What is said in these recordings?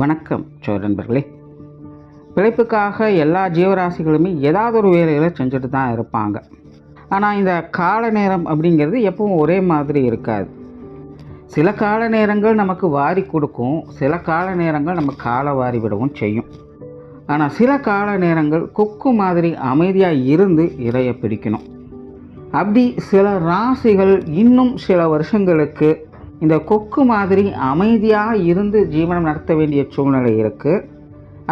வணக்கம் நண்பர்களே. பிழைப்புக்காக எல்லா ஜீவராசிகளுமே ஏதாவது ஒரு வேலைகளை செஞ்சுட்டு தான் இருப்பாங்க. ஆனால் இந்த கால நேரம் அப்படிங்கிறது எப்பவும் ஒரே மாதிரி இருக்காது. சில கால நேரங்கள் நமக்கு வாரி கொடுக்கும், சில கால நேரங்கள் நம்ம காலை வாரி விடவும் செய்யும். ஆனால் சில கால நேரங்கள் கொக்கு மாதிரி அமைதியாக இருந்து இரையை பிடிக்கணும். அப்படி சில ராசிகள் இன்னும் சில வருஷங்களுக்கு இந்த கொக்கு மாதிரி அமைதியாக இருந்து ஜீவனம் நடத்த வேண்டிய சூழ்நிலை இருக்குது.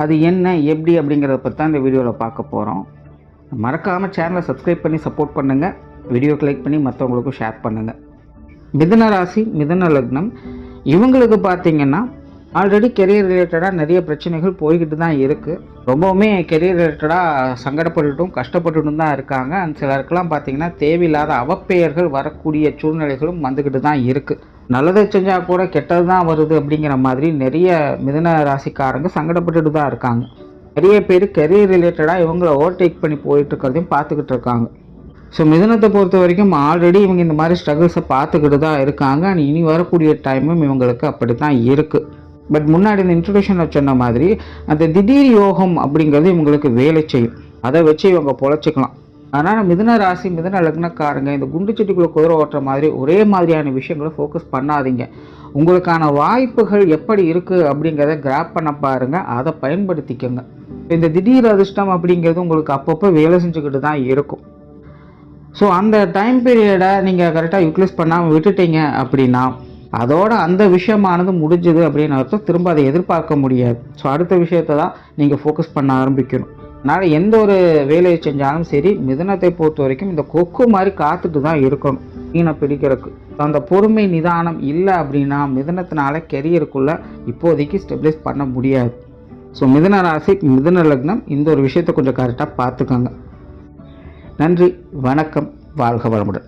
அது என்ன எப்படி அப்படிங்கிறத பற்றி தான் இந்த வீடியோவில் பார்க்க போகிறோம். மறக்காமல் சேனலை சப்ஸ்கிரைப் பண்ணி சப்போர்ட் பண்ணுங்கள், வீடியோக்கு லைக் பண்ணி மற்றவங்களுக்கும் ஷேர் பண்ணுங்கள். மிதுன ராசி, மிதுன லக்னம், இவங்களுக்கு பார்த்திங்கன்னா ஆல்ரெடி கெரியர் ரிலேட்டடாக நிறைய பிரச்சனைகள் போய்கிட்டு தான் இருக்குது. ரொம்பவுமே கெரியர் ரிலேட்டடாக சங்கடப்பட்டுட்டும் கஷ்டப்பட்டுட்டும் தான் இருக்காங்க. அந்த சிலருக்கெல்லாம் பார்த்திங்கன்னா தேவையில்லாத அவப்பெயர்கள் வரக்கூடிய சூழ்நிலைகளும் வந்துக்கிட்டு தான் இருக்குது. நல்லதை செஞ்சால் கூட கெட்டது தான் வருது அப்படிங்கிற மாதிரி நிறைய மிதுன ராசிக்காரங்க சங்கடப்பட்டுட்டு தான் இருக்காங்க. நிறைய பேர் கெரியர் ரிலேட்டடாக இவங்களை ஓவர்டேக் பண்ணி போயிட்டு இருக்கிறதையும் பார்த்துக்கிட்டு இருக்காங்க. ஸோ மிதுனத்தை பொறுத்த வரைக்கும் ஆல்ரெடி இவங்க இந்த மாதிரி ஸ்ட்ரகிள்ஸை பார்த்துக்கிட்டு தான் இருக்காங்க. அண்ட் இனி வரக்கூடிய டைமும் இவங்களுக்கு அப்படி தான் இருக்குது. பட் முன்னாடி இந்த இன்ட்ரடக்ஷனில் சொன்ன மாதிரி அந்த திடீர் யோகம் அப்படிங்கிறது இவங்களுக்கு வேலை செய்யும். அதை வச்சு இவங்க பொழைச்சிக்கலாம். அதனால் மிதுன ராசி, மிதுன லக்னக்காரங்க இந்த குண்டு சட்டிக்குள்ளே குதிரை ஓட்டுற மாதிரி ஒரே மாதிரியான விஷயங்களை ஃபோக்கஸ் பண்ணாதீங்க. உங்களுக்கான வாய்ப்புகள் எப்படி இருக்குது அப்படிங்கிறத கிராப் பண்ண பாருங்கள், அதை பயன்படுத்திக்கோங்க. இந்த திடீர் அதிர்ஷ்டம் அப்படிங்கிறது உங்களுக்கு அப்பப்போ வேலை செஞ்சுக்கிட்டு தான் இருக்கும். ஸோ அந்த டைம் பீரியடை நீங்கள் கரெக்டாக யூட்டிலைஸ் பண்ணாமல் விட்டுட்டீங்க அப்படின்னா அதோட அந்த விஷயமானது முடிஞ்சுது அப்படின்னு அர்த்தம். திரும்ப அதை எதிர்பார்க்க முடியாது. ஸோ அடுத்த விஷயத்தை தான் நீங்கள் ஃபோக்கஸ் பண்ண ஆரம்பிக்கணும். அதனால் எந்த ஒரு வேலையை செஞ்சாலும் சரி, மிதுனத்தை பொறுத்த வரைக்கும் இந்த கொக்கு மாதிரி காத்துட்டு தான் இருக்கணும் மீனை பிடிக்கிறதுக்கு. அந்த பொறுமை நிதானம் இல்லை அப்படின்னா மிதுனத்தினால கெரியருக்குள்ளே இப்போதைக்கு ஸ்டெபிலைஸ் பண்ண முடியாது. ஸோ மிதுன ராசி, மிதுன லக்னம் இந்த ஒரு விஷயத்தை கொஞ்சம் கரெக்டாக பார்த்துக்கோங்க. நன்றி, வணக்கம், வாழ்க வளமுடன்.